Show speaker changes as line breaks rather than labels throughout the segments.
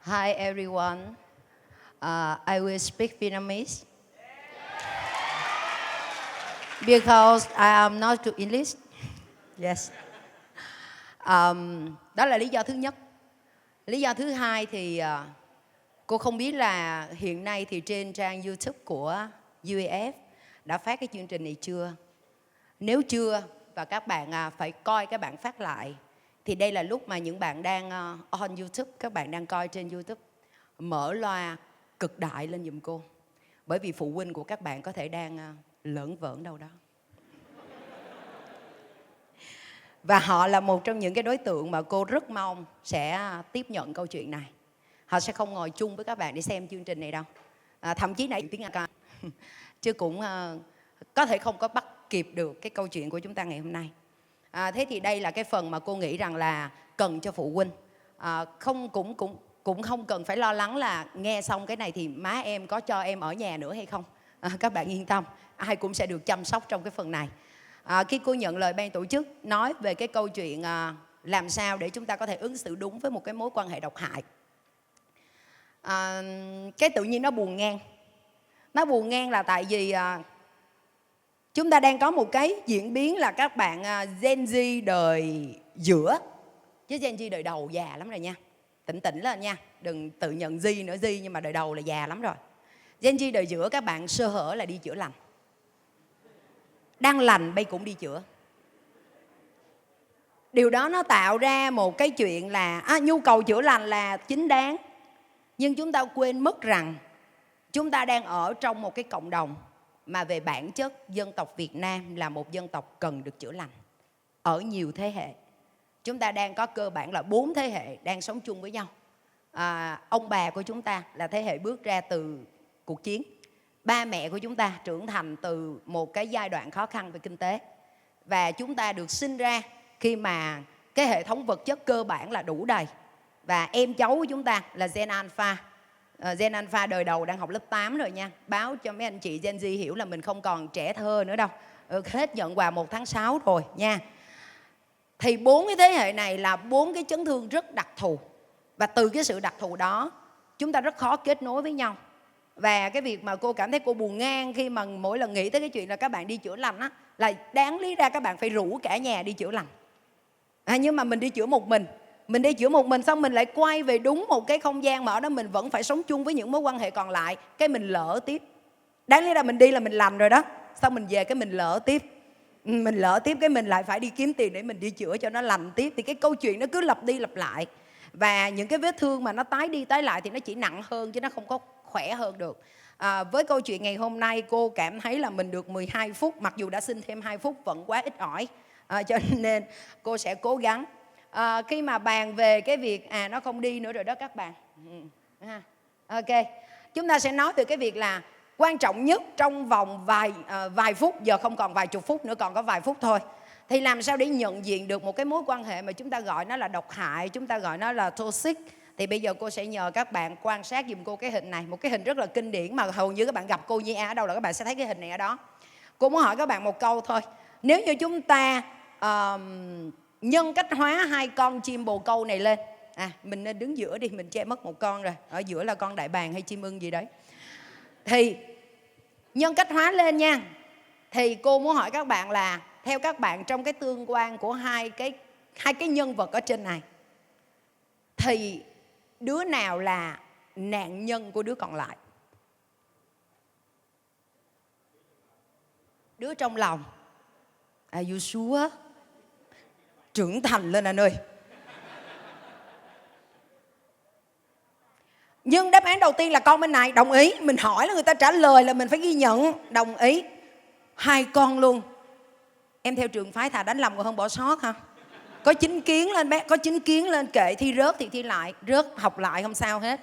Hi everyone. I will speak Vietnamese because I am not to English. Yes. Đó là lý do thứ nhất. Lý do thứ hai thì cô không biết là hiện nay thì trên trang YouTube của UAF đã phát cái chương trình này chưa. Nếu chưa và các bạn phải coi các bạn phát lại thì đây là lúc mà những bạn đang on YouTube, các bạn đang coi trên YouTube, mở loa cực đại lên giùm cô. Bởi vì phụ huynh của các bạn có thể đang lởn vởn đâu đó. Và họ là một trong những cái đối tượng mà cô rất mong sẽ tiếp nhận câu chuyện này. Họ sẽ không ngồi chung với các bạn để xem chương trình này đâu. Thậm chí nãy tiếng Anh chứ cũng có thể không có bắt kịp được cái câu chuyện của chúng ta ngày hôm nay. Thế thì đây là cái phần mà cô nghĩ rằng là cần cho phụ huynh. Cũng không cần phải lo lắng là nghe xong cái này thì má em có cho em ở nhà nữa hay không. Các bạn yên tâm, ai cũng sẽ được chăm sóc trong cái phần này. Khi cô nhận lời ban tổ chức nói về cái câu chuyện làm sao để chúng ta có thể ứng xử đúng với một cái mối quan hệ độc hại, cái tự nhiên nó buồn ngang. Nó buồn ngang là tại vì chúng ta đang có một cái diễn biến là các bạn Gen Z đời giữa, chứ Gen Z đời đầu già lắm rồi nha. Tỉnh lên nha, đừng tự nhận Z nữa, Z nhưng mà đời đầu là già lắm rồi. Gen Z đời giữa các bạn sơ hở là đi chữa lành. Đang lành bây cũng đi chữa. Điều đó nó tạo ra một cái chuyện là nhu cầu chữa lành là chính đáng. Nhưng chúng ta quên mất rằng chúng ta đang ở trong một cái cộng đồng mà về bản chất dân tộc Việt Nam là một dân tộc cần được chữa lành. Ở nhiều thế hệ. Chúng ta đang có cơ bản là 4 thế hệ đang sống chung với nhau. Ông bà của chúng ta là thế hệ bước ra từ cuộc chiến. Ba mẹ của chúng ta trưởng thành từ một cái giai đoạn khó khăn về kinh tế. Và chúng ta được sinh ra khi mà cái hệ thống vật chất cơ bản là đủ đầy. Và em cháu của chúng ta là Gen Alpha. Gen Alpha đời đầu đang học lớp 8 rồi nha. Báo cho mấy anh chị Gen Z hiểu là mình không còn trẻ thơ nữa đâu. Hết nhận quà 1 tháng 6 rồi nha. Thì 4 cái thế hệ này là 4 cái chấn thương rất đặc thù. Và từ cái sự đặc thù đó chúng ta rất khó kết nối với nhau. Và cái việc mà cô cảm thấy cô buồn ngang khi mà mỗi lần nghĩ tới cái chuyện là các bạn đi chữa lành á, là đáng lý ra các bạn phải rủ cả nhà đi chữa lành. Nhưng mà mình đi chữa một mình. Mình đi chữa một mình xong mình lại quay về đúng một cái không gian mà ở đó mình vẫn phải sống chung với những mối quan hệ còn lại. Cái mình lỡ tiếp. Đáng lý ra mình đi là mình lành rồi đó. Xong mình về cái mình lỡ tiếp. Mình lỡ tiếp cái mình lại phải đi kiếm tiền để mình đi chữa cho nó lành tiếp. Thì cái câu chuyện nó cứ lặp đi lặp lại. Và những cái vết thương mà nó tái đi tái lại thì nó chỉ nặng hơn chứ nó không có khỏe hơn được. Với câu chuyện ngày hôm nay cô cảm thấy là mình được 12 phút. Mặc dù đã xin thêm 2 phút vẫn quá ít ỏi. Cho nên cô sẽ cố gắng. Khi mà bàn về cái việc nó không đi nữa rồi đó các bạn. Ok. Chúng ta sẽ nói về cái việc là quan trọng nhất trong vòng vài phút, giờ không còn vài chục phút nữa, còn có vài phút thôi. Thì làm sao để nhận diện được một cái mối quan hệ mà chúng ta gọi nó là độc hại, chúng ta gọi nó là toxic. Thì bây giờ cô sẽ nhờ các bạn quan sát giùm cô cái hình này. Một cái hình rất là kinh điển mà hầu như các bạn gặp cô Nhi A ở đâu là các bạn sẽ thấy cái hình này ở đó. Cô muốn hỏi các bạn một câu thôi. Nếu như chúng ta nhân cách hóa 2 con chim bồ câu này lên. Mình nên đứng giữa đi, mình che mất một con rồi. Ở giữa là con đại bàng hay chim ưng gì đấy. Thì nhân cách hóa lên nha. Thì cô muốn hỏi các bạn là theo các bạn trong cái tương quan của hai cái nhân vật ở trên này thì đứa nào là nạn nhân của đứa còn lại? Đứa trong lòng. Are you sure? Trưởng thành lên anh ơi. Nhưng đáp án đầu tiên là con bên này. Đồng ý. Mình hỏi là người ta trả lời là mình phải ghi nhận. Đồng ý. 2 con luôn. Em theo trường phái thà đánh lầm còn hơn bỏ sót ha. Có chính kiến lên bé. Có chính kiến lên, kệ thi rớt thì thi lại. Rớt học lại không sao hết.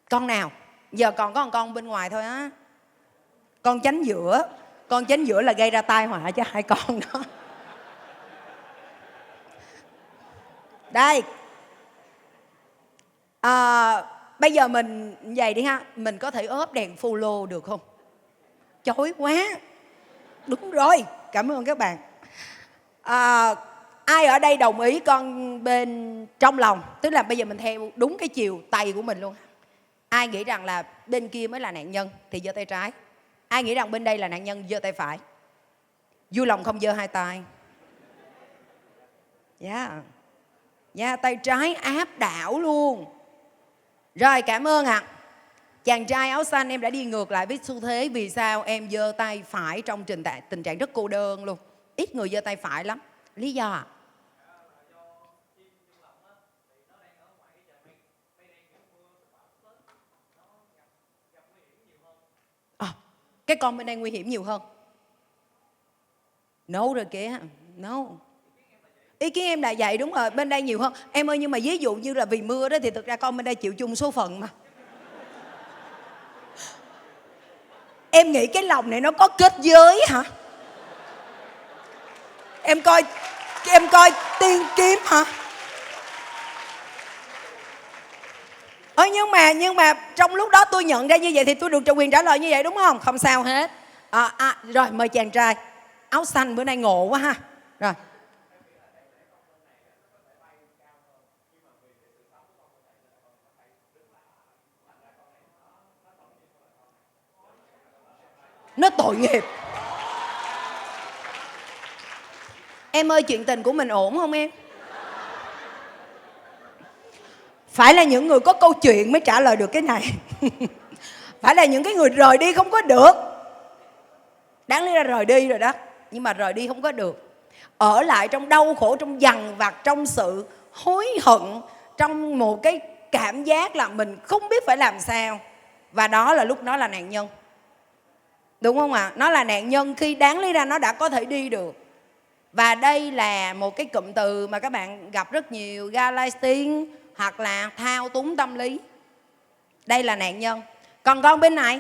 Con nào? Giờ còn có một con bên ngoài thôi á. Con chánh giữa. Con chánh giữa là gây ra tai họa cho 2 con đó. Đây. Bây giờ mình vậy đi ha. Mình có thể ốp đèn follow được không? Chói quá. Đúng rồi. Cảm ơn các bạn. Ai ở đây đồng ý con bên trong lòng? Tức là bây giờ mình theo đúng cái chiều tay của mình luôn. Ai nghĩ rằng là bên kia mới là nạn nhân thì giơ tay trái. Ai nghĩ rằng bên đây là nạn nhân giơ tay phải. Vui lòng không giơ hai tay. Tay trái áp đảo luôn. Rồi, cảm ơn ạ. Chàng trai áo xanh, em đã đi ngược lại với xu thế. Vì sao em giơ tay phải trong tình trạng rất cô đơn luôn. Ít người giơ tay phải lắm. Lý do ạ? Cái con bên đây nguy hiểm nhiều hơn. No rồi kìa. No. Ý kiến em là vậy, đúng rồi, bên đây nhiều hơn. Em ơi, nhưng mà ví dụ như là vì mưa đó thì thực ra con bên đây chịu chung số phận mà. Em nghĩ cái lòng này nó có kết giới hả? Em coi tiên kiếm hả? Nhưng mà trong lúc đó tôi nhận ra như vậy thì tôi được quyền trả lời như vậy, đúng không? Không sao hết. Rồi, mời chàng trai áo xanh, bữa nay ngộ quá ha. Rồi. Nó tội nghiệp. Em ơi, chuyện tình của mình ổn không em? Phải là những người có câu chuyện mới trả lời được cái này. Phải là những cái người rời đi không có được. Đáng lý ra rời đi rồi đó, nhưng mà rời đi không có được. Ở lại trong đau khổ, trong dằn vặt, trong sự hối hận, trong một cái cảm giác là mình không biết phải làm sao. Và đó là lúc nó là nạn nhân. Đúng không ạ? Nó là nạn nhân khi đáng lý ra nó đã có thể đi được. Và đây là một cái cụm từ mà các bạn gặp rất nhiều, gaslighting hoặc là thao túng tâm lý. Đây là nạn nhân. Còn con bên này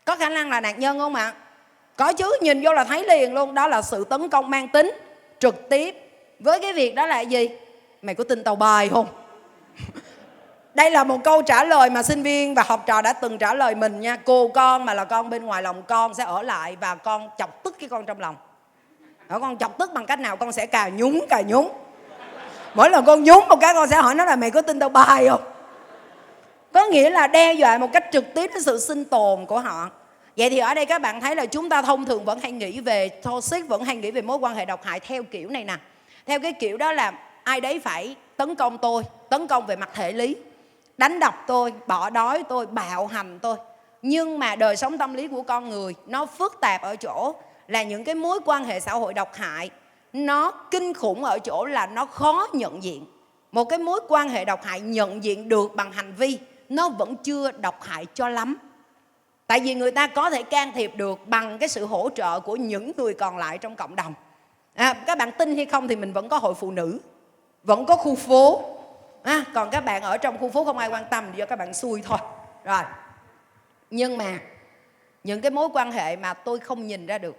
có khả năng là nạn nhân không ạ? Có chứ, nhìn vô là thấy liền luôn. Đó là sự tấn công mang tính trực tiếp. Với cái việc đó là gì? Mày có tin tao bài không? Đây là một câu trả lời mà sinh viên và học trò đã từng trả lời mình nha. Cô con mà là con bên ngoài lòng con sẽ ở lại và con chọc tức cái con trong lòng. Con chọc tức bằng cách nào? Con sẽ cà nhúng. Mỗi lần con nhúng một cái con sẽ hỏi nó là mày có tin tao bài không? Có nghĩa là đe dọa một cách trực tiếp đến sự sinh tồn của họ. Vậy thì ở đây các bạn thấy là chúng ta thông thường vẫn hay nghĩ về toxic, vẫn hay nghĩ về mối quan hệ độc hại theo kiểu này nè. Theo cái kiểu đó là ai đấy phải tấn công tôi, tấn công về mặt thể lý, đánh đập tôi, bỏ đói tôi, bạo hành tôi. Nhưng mà đời sống tâm lý của con người nó phức tạp ở chỗ là những cái mối quan hệ xã hội độc hại nó kinh khủng ở chỗ là nó khó nhận diện. Một cái mối quan hệ độc hại nhận diện được bằng hành vi nó vẫn chưa độc hại cho lắm. Tại vì người ta có thể can thiệp được bằng cái sự hỗ trợ của những người còn lại trong cộng đồng. Các bạn tin hay không thì mình vẫn có hội phụ nữ, vẫn có khu phố. Còn các bạn ở trong khu phố không ai quan tâm thì do các bạn xui thôi. Rồi. Nhưng mà những cái mối quan hệ mà tôi không nhìn ra được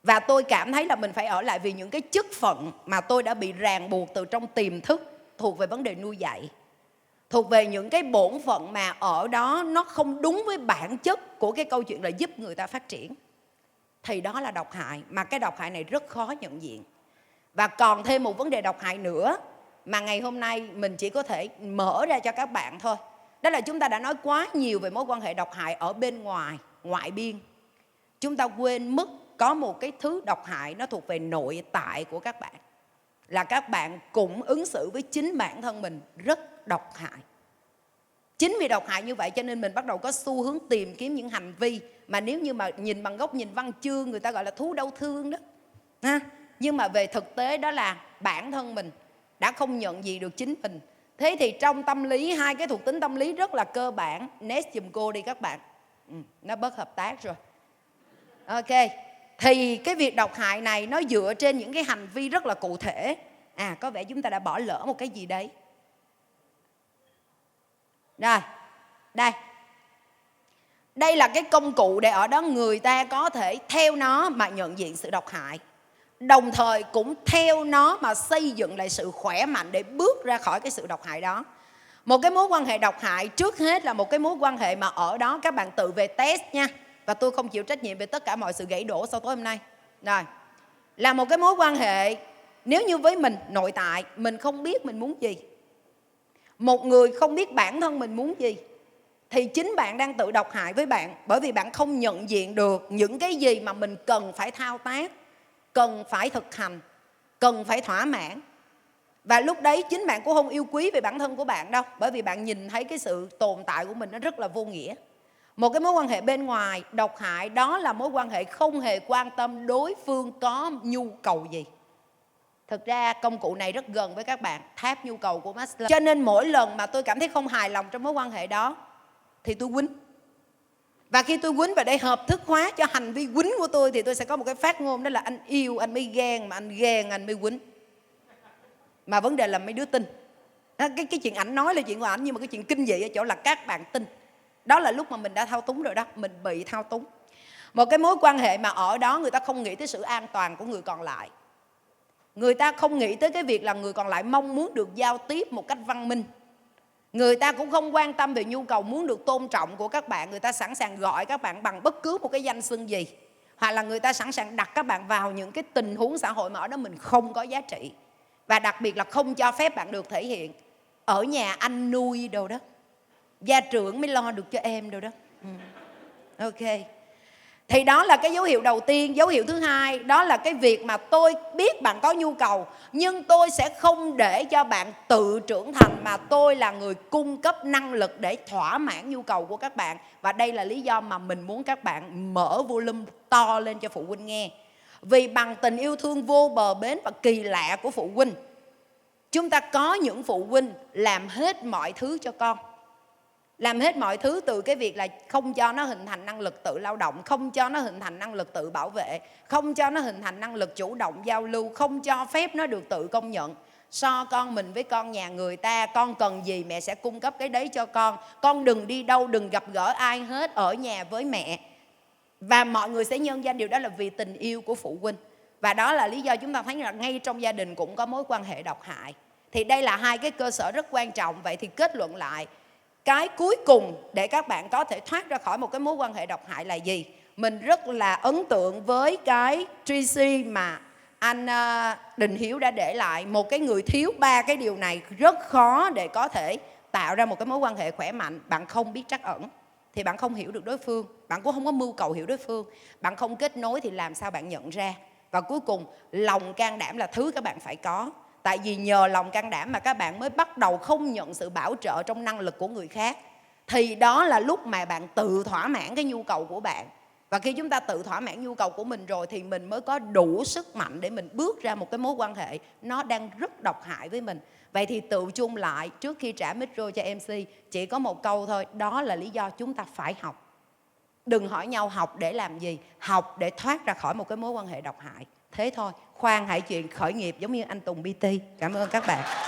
và tôi cảm thấy là mình phải ở lại vì những cái chức phận mà tôi đã bị ràng buộc từ trong tiềm thức, thuộc về vấn đề nuôi dạy, thuộc về những cái bổn phận mà ở đó nó không đúng với bản chất của cái câu chuyện là giúp người ta phát triển, thì đó là độc hại. Mà cái độc hại này rất khó nhận diện. Và còn thêm một vấn đề độc hại nữa mà ngày hôm nay mình chỉ có thể mở ra cho các bạn thôi. Đó là chúng ta đã nói quá nhiều về mối quan hệ độc hại ở bên ngoài, ngoại biên. Chúng ta quên mất có một cái thứ độc hại nó thuộc về nội tại của các bạn. Là các bạn cũng ứng xử với chính bản thân mình rất độc hại. Chính vì độc hại như vậy cho nên mình bắt đầu có xu hướng tìm kiếm những hành vi mà nếu như mà nhìn bằng góc nhìn văn chương người ta gọi là thú đau thương đó. Nhưng mà về thực tế đó là bản thân mình đã không nhận gì được chính mình. Thế thì trong tâm lý, hai cái thuộc tính tâm lý rất là cơ bản. Next giùm cô đi các bạn. Nó bất hợp tác rồi. Ok. Thì cái việc độc hại này nó dựa trên những cái hành vi rất là cụ thể. Có vẻ chúng ta đã bỏ lỡ một cái gì đấy. Rồi, đây là cái công cụ để ở đó người ta có thể theo nó mà nhận diện sự độc hại. Đồng thời cũng theo nó mà xây dựng lại sự khỏe mạnh để bước ra khỏi cái sự độc hại đó. Một cái mối quan hệ độc hại trước hết là một cái mối quan hệ mà ở đó các bạn tự về test nha. Và tôi không chịu trách nhiệm về tất cả mọi sự gãy đổ sau tối hôm nay. Rồi, là một cái mối quan hệ, nếu như với mình nội tại, mình không biết mình muốn gì, một người không biết bản thân mình muốn gì, thì chính bạn đang tự độc hại với bạn. Bởi vì bạn không nhận diện được những cái gì mà mình cần phải thao tác, cần phải thực hành, cần phải thỏa mãn. Và lúc đấy chính bạn cũng không yêu quý về bản thân của bạn đâu. Bởi vì bạn nhìn thấy cái sự tồn tại của mình nó rất là vô nghĩa. Một cái mối quan hệ bên ngoài độc hại, đó là mối quan hệ không hề quan tâm đối phương có nhu cầu gì. Thực ra công cụ này rất gần với các bạn, tháp nhu cầu của Maslow. Cho nên mỗi lần mà tôi cảm thấy không hài lòng trong mối quan hệ đó thì tôi quýnh. Và khi tôi quýnh vào đây hợp thức hóa cho hành vi quýnh của tôi, thì tôi sẽ có một cái phát ngôn, đó là anh yêu anh mới ghen, mà anh ghen anh mới quýnh. Mà vấn đề là mấy đứa tin. Cái chuyện ảnh nói là chuyện của ảnh, nhưng mà cái chuyện kinh dị ở chỗ là các bạn tin. Đó là lúc mà mình đã thao túng rồi đó, mình bị thao túng. Một cái mối quan hệ mà ở đó người ta không nghĩ tới sự an toàn của người còn lại. Người ta không nghĩ tới cái việc là người còn lại mong muốn được giao tiếp một cách văn minh. Người ta cũng không quan tâm về nhu cầu muốn được tôn trọng của các bạn. Người ta sẵn sàng gọi các bạn bằng bất cứ một cái danh xưng gì. Hoặc là người ta sẵn sàng đặt các bạn vào những cái tình huống xã hội mà ở đó mình không có giá trị. Và đặc biệt là không cho phép bạn được thể hiện. Ở nhà anh nuôi đâu đó, gia trưởng mới lo được cho em đâu đó. Ok. Thì đó là cái dấu hiệu đầu tiên. Dấu hiệu thứ hai, đó là cái việc mà tôi biết bạn có nhu cầu, nhưng tôi sẽ không để cho bạn tự trưởng thành, mà tôi là người cung cấp năng lực để thỏa mãn nhu cầu của các bạn. Và đây là lý do mà mình muốn các bạn mở volume to lên cho phụ huynh nghe. Vì bằng tình yêu thương vô bờ bến và kỳ lạ của phụ huynh, chúng ta có những phụ huynh làm hết mọi thứ cho con. Làm hết mọi thứ, từ cái việc là không cho nó hình thành năng lực tự lao động, không cho nó hình thành năng lực tự bảo vệ, không cho nó hình thành năng lực chủ động giao lưu, không cho phép nó được tự công nhận. So con mình với con nhà người ta, con cần gì mẹ sẽ cung cấp cái đấy cho con đừng đi đâu, đừng gặp gỡ ai hết, ở nhà với mẹ. Và mọi người sẽ nhân danh điều đó là vì tình yêu của phụ huynh. Và đó là lý do chúng ta thấy là ngay trong gia đình cũng có mối quan hệ độc hại. Thì đây là hai cái cơ sở rất quan trọng. Vậy thì kết luận lại, cái cuối cùng để các bạn có thể thoát ra khỏi một cái mối quan hệ độc hại là gì? Mình rất là ấn tượng với cái Tracy mà anh Đình Hiếu đã để lại. Một cái người thiếu ba cái điều này rất khó để có thể tạo ra một cái mối quan hệ khỏe mạnh. Bạn không biết trắc ẩn thì bạn không hiểu được đối phương, bạn cũng không có mưu cầu hiểu đối phương. Bạn không kết nối thì làm sao bạn nhận ra? Và cuối cùng, lòng can đảm là thứ các bạn phải có. Tại vì nhờ lòng can đảm mà các bạn mới bắt đầu không nhận sự bảo trợ trong năng lực của người khác. Thì đó là lúc mà bạn tự thỏa mãn cái nhu cầu của bạn. Và khi chúng ta tự thỏa mãn nhu cầu của mình rồi thì mình mới có đủ sức mạnh để mình bước ra một cái mối quan hệ nó đang rất độc hại với mình. Vậy thì tự chung lại, trước khi trả micro cho MC, chỉ có một câu thôi, đó là lý do chúng ta phải học. Đừng hỏi nhau học để làm gì, học để thoát ra khỏi một cái mối quan hệ độc hại. Thế thôi, khoan hãy chuyện khởi nghiệp giống như anh Tùng BT. Cảm ơn các bạn.